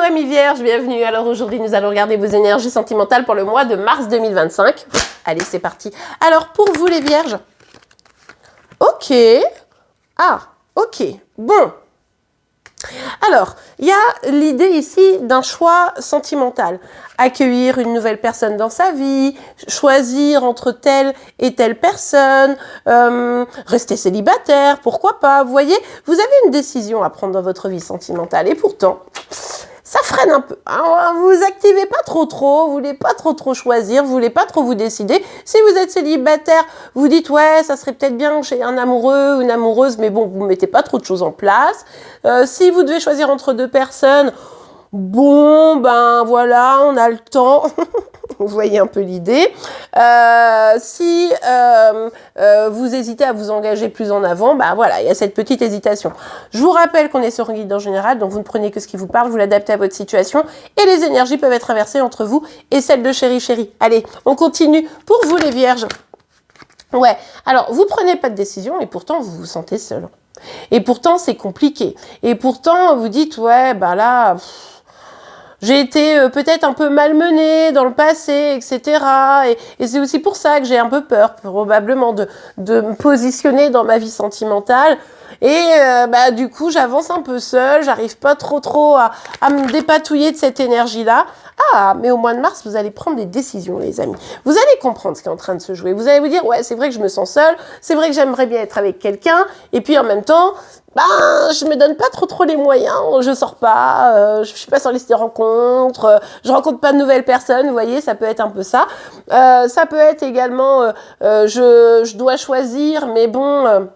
amis vierges, bienvenue. Alors aujourd'hui, nous allons regarder vos énergies sentimentales pour le mois de mars 2025. Allez, c'est parti. Alors, pour vous les vierges, ok. Ah, ok. Bon. Alors, il y a l'idée ici d'un choix sentimental. Accueillir une nouvelle personne dans sa vie, choisir entre telle et telle personne, rester célibataire, pourquoi pas. Vous voyez, vous avez une décision à prendre dans votre vie sentimentale et pourtant, ça freine un peu. Hein, vous activez pas trop, vous voulez pas trop choisir, vous voulez pas trop vous décider. Si vous êtes célibataire, vous dites ouais, ça serait peut-être bien que j'ai un amoureux ou une amoureuse, mais bon, vous mettez pas trop de choses en place. Si vous devez choisir entre deux personnes, bon, ben voilà, on a le temps. Vous voyez un peu l'idée. Si vous hésitez à vous engager plus en avant, bah voilà, il y a cette petite hésitation. Je vous rappelle qu'on est sur un guide en général, donc vous ne prenez que ce qui vous parle, vous l'adaptez à votre situation, et les énergies peuvent être inversées entre vous et celles de chéri. Allez, on continue. Pour vous les vierges. Ouais, alors vous prenez pas de décision et pourtant vous vous sentez seul. Et pourtant c'est compliqué. Et pourtant vous dites ouais, bah là... j'ai été peut-être un peu malmenée dans le passé, etc. Et c'est aussi pour ça que j'ai un peu peur, probablement, de me positionner dans ma vie sentimentale. Et bah, du coup, j'avance un peu seule, j'arrive pas trop à me dépatouiller de cette énergie-là. Ah, mais au mois de mars, vous allez prendre des décisions, les amis. Vous allez comprendre ce qui est en train de se jouer. Vous allez vous dire, ouais, c'est vrai que je me sens seule, c'est vrai que j'aimerais bien être avec quelqu'un, et puis en même temps... ben, je me donne pas trop les moyens, je sors pas, je suis pas sur les sites de rencontres, je rencontre pas de nouvelles personnes, vous voyez, ça peut être un peu ça. Ça peut être également, je dois choisir, mais bon,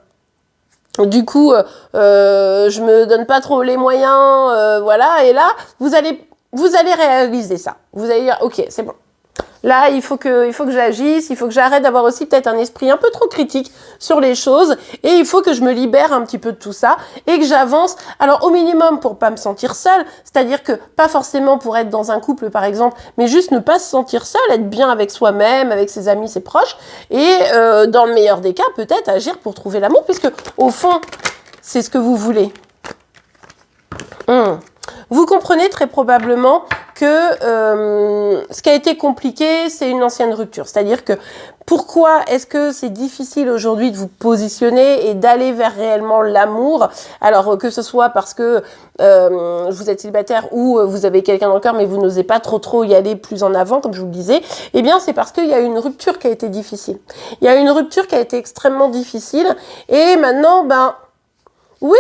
du coup, je me donne pas trop les moyens, voilà, et là, vous allez réaliser ça. Vous allez dire, ok, c'est bon. Là, il faut que j'agisse, il faut que j'arrête d'avoir aussi peut-être un esprit un peu trop critique sur les choses et il faut que je me libère un petit peu de tout ça et que j'avance. Alors, au minimum, pour pas me sentir seule, c'est-à-dire que pas forcément pour être dans un couple, par exemple, mais juste ne pas se sentir seule, être bien avec soi-même, avec ses amis, ses proches et dans le meilleur des cas, peut-être agir pour trouver l'amour puisque, au fond, c'est ce que vous voulez. Vous comprenez très probablement que ce qui a été compliqué, c'est une ancienne rupture. C'est-à-dire que pourquoi est-ce que c'est difficile aujourd'hui de vous positionner et d'aller vers réellement l'amour? Alors que ce soit parce que vous êtes célibataire ou vous avez quelqu'un dans le cœur mais vous n'osez pas trop y aller plus en avant, comme je vous le disais, eh bien c'est parce qu'il y a une rupture qui a été difficile. Il y a une rupture qui a été extrêmement difficile et maintenant, ben... Oui,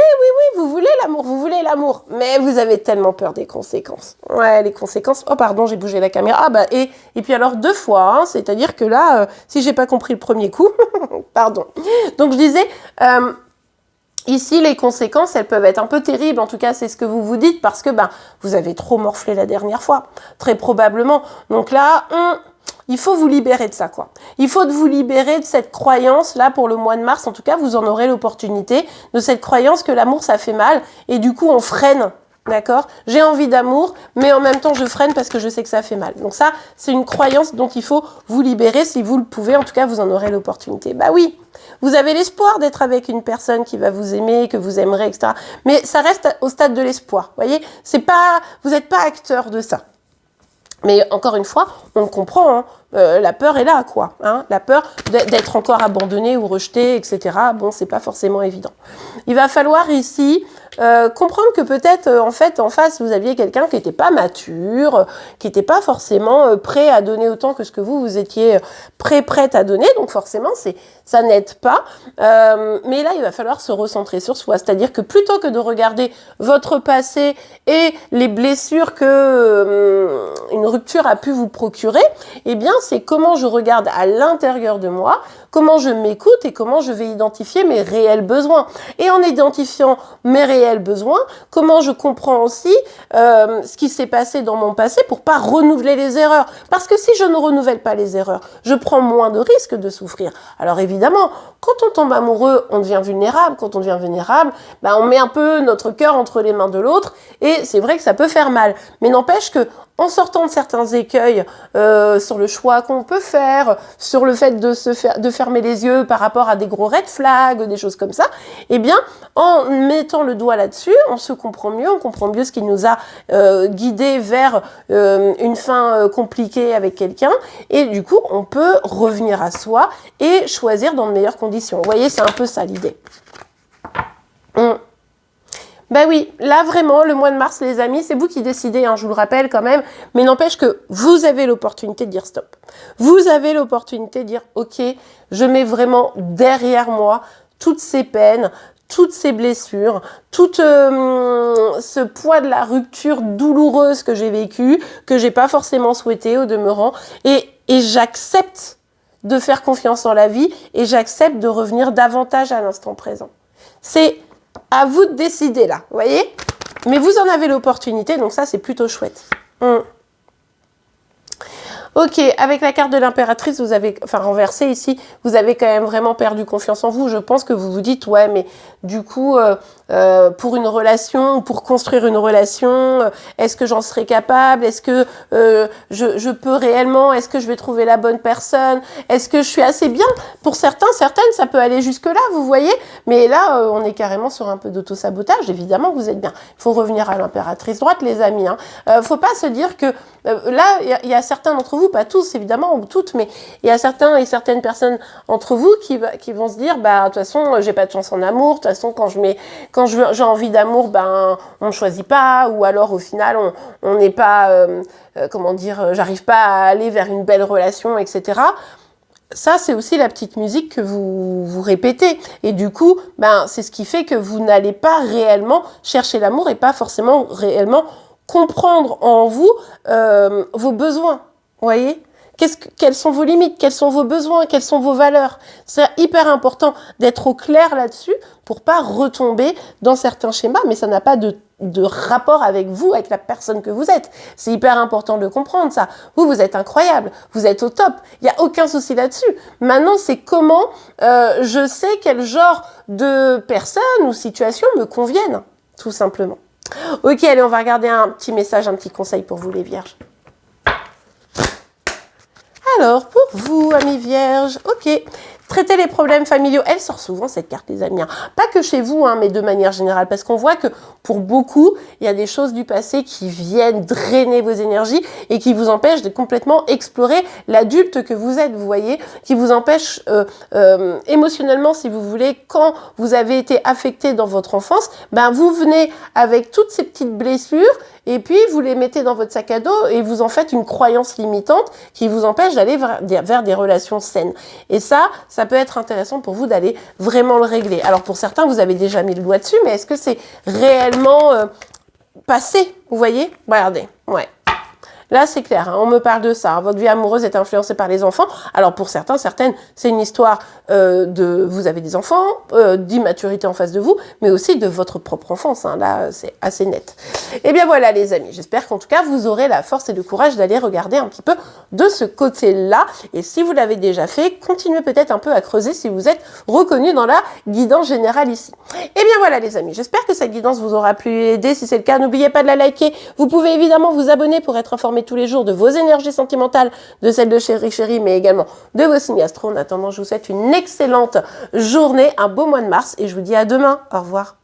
vous voulez l'amour, mais vous avez tellement peur des conséquences. Ouais, les conséquences. Oh, pardon, j'ai bougé la caméra. Ah, bah, et puis alors 2 fois, hein, c'est-à-dire que là, si j'ai pas compris le premier coup, pardon. Donc, je disais, ici, les conséquences, elles peuvent être un peu terribles. En tout cas, c'est ce que vous vous dites parce que, ben, vous avez trop morflé la dernière fois, très probablement. Donc là, il faut vous libérer de ça, quoi. Il faut vous libérer de cette croyance, là, pour le mois de mars. En tout cas, vous en aurez l'opportunité, de cette croyance que l'amour, ça fait mal. Et du coup, on freine, d'accord? J'ai envie d'amour, mais en même temps, je freine parce que je sais que ça fait mal. Donc ça, c'est une croyance dont il faut vous libérer. Si vous le pouvez, en tout cas, vous en aurez l'opportunité. Bah oui, vous avez l'espoir d'être avec une personne qui va vous aimer, que vous aimerez, etc. Mais ça reste au stade de l'espoir, vous voyez? C'est pas, vous n'êtes pas acteur de ça. Mais encore une fois, on comprend, hein, la peur est là, quoi. Hein, la peur d'être encore abandonné ou rejeté, etc. Bon, c'est pas forcément évident. Il va falloir ici comprendre que peut-être, en fait, en face, vous aviez quelqu'un qui n'était pas mature, qui n'était pas forcément prêt à donner autant que ce que vous étiez prête à donner. Donc forcément, ça n'aide pas. Mais là, il va falloir se recentrer sur soi. C'est-à-dire que plutôt que de regarder votre passé et les blessures que une rupture a pu vous procurer, eh bien, c'est comment je regarde à l'intérieur de moi, comment je m'écoute et comment je vais identifier mes réels besoins. Et en identifiant mes réels besoins, comment je comprends aussi ce qui s'est passé dans mon passé pour pas renouveler les erreurs. Parce que si je ne renouvelle pas les erreurs, je prends moins de risques de souffrir. Alors évidemment, quand on tombe amoureux, on devient vulnérable. Quand on devient vulnérable, ben on met un peu notre cœur entre les mains de l'autre et c'est vrai que ça peut faire mal. Mais n'empêche que en sortant de certains écueils sur le choix qu'on peut faire, sur le fait de fermer les yeux par rapport à des gros red flags, des choses comme ça, eh bien, en mettant le doigt là-dessus, on se comprend mieux, on comprend mieux ce qui nous a guidé vers une fin compliquée avec quelqu'un, et du coup, on peut revenir à soi et choisir dans de meilleures conditions. Vous voyez, c'est un peu ça l'idée. Ben oui, là vraiment, le mois de mars, les amis, c'est vous qui décidez, hein, je vous le rappelle quand même, mais n'empêche que vous avez l'opportunité de dire stop. Vous avez l'opportunité de dire, ok, je mets vraiment derrière moi toutes ces peines, toutes ces blessures, tout ce poids de la rupture douloureuse que j'ai vécue, que j'ai pas forcément souhaité au demeurant, et j'accepte de faire confiance en la vie, et j'accepte de revenir davantage à l'instant présent. C'est à vous de décider là, vous voyez? Mais vous en avez l'opportunité, donc ça, c'est plutôt chouette. Ok, avec la carte de l'impératrice, vous avez, enfin renversé ici, vous avez quand même vraiment perdu confiance en vous. Je pense que vous vous dites, ouais, mais du coup, pour une relation, pour construire une relation, est-ce que j'en serai capable? Est-ce que je peux réellement? Est-ce que je vais trouver la bonne personne? Est-ce que je suis assez bien? Pour certains, certaines, ça peut aller jusque-là, vous voyez? Mais là, on est carrément sur un peu d'auto-sabotage. Évidemment que vous êtes bien. Il faut revenir à l'impératrice droite, les amis. Faut pas se dire que là, il y a certains d'entre vous, pas tous évidemment, ou toutes, mais il y a certains et certaines personnes entre vous qui vont se dire, bah de toute façon, j'ai pas de chance en amour, de toute façon, quand j'ai envie d'amour, ben on ne choisit pas, ou alors au final, on n'est pas, comment dire, j'arrive pas à aller vers une belle relation, etc. Ça, c'est aussi la petite musique que vous répétez. Et du coup, ben, c'est ce qui fait que vous n'allez pas réellement chercher l'amour et pas forcément réellement comprendre en vous vos besoins. Vous voyez ? Quelles sont vos limites? Quels sont vos besoins? Quelles sont vos valeurs? C'est hyper important d'être au clair là-dessus pour pas retomber dans certains schémas, mais ça n'a pas de rapport avec vous, avec la personne que vous êtes. C'est hyper important de comprendre ça. Vous êtes incroyable, vous êtes au top, il n'y a aucun souci là-dessus. Maintenant, c'est comment je sais quel genre de personne ou situation me conviennent, tout simplement. Ok, allez, on va regarder un petit message, un petit conseil pour vous les vierges. Alors, pour vous, amis vierges, ok. Traiter les problèmes familiaux, elle sort souvent cette carte, les amis. Pas que chez vous, mais de manière générale, parce qu'on voit que pour beaucoup, il y a des choses du passé qui viennent drainer vos énergies et qui vous empêchent de complètement explorer l'adulte que vous êtes, vous voyez, qui vous empêchent émotionnellement, si vous voulez, quand vous avez été affecté dans votre enfance, ben vous venez avec toutes ces petites blessures et puis vous les mettez dans votre sac à dos et vous en faites une croyance limitante qui vous empêche d'aller vers des relations saines. Et ça peut être intéressant pour vous d'aller vraiment le régler. Alors pour certains, vous avez déjà mis le doigt dessus, mais est-ce que c'est réellement passé? Vous voyez? Regardez, ouais. Là, c'est clair, on me parle de ça. Votre vie amoureuse est influencée par les enfants. Alors, pour certains, certaines, c'est une histoire vous avez des enfants, d'immaturité en face de vous, mais aussi de votre propre enfance. Là, c'est assez net. Et bien voilà, les amis. J'espère qu'en tout cas, vous aurez la force et le courage d'aller regarder un petit peu de ce côté-là. Et si vous l'avez déjà fait, continuez peut-être un peu à creuser si vous êtes reconnu dans la guidance générale ici. Et bien voilà, les amis. J'espère que cette guidance vous aura plu et aidé. Si c'est le cas, n'oubliez pas de la liker. Vous pouvez évidemment vous abonner pour être informé tous les jours de vos énergies sentimentales, de celles de Chérie, mais également de vos signes astro. En attendant, je vous souhaite une excellente journée, un beau mois de mars et je vous dis à demain. Au revoir.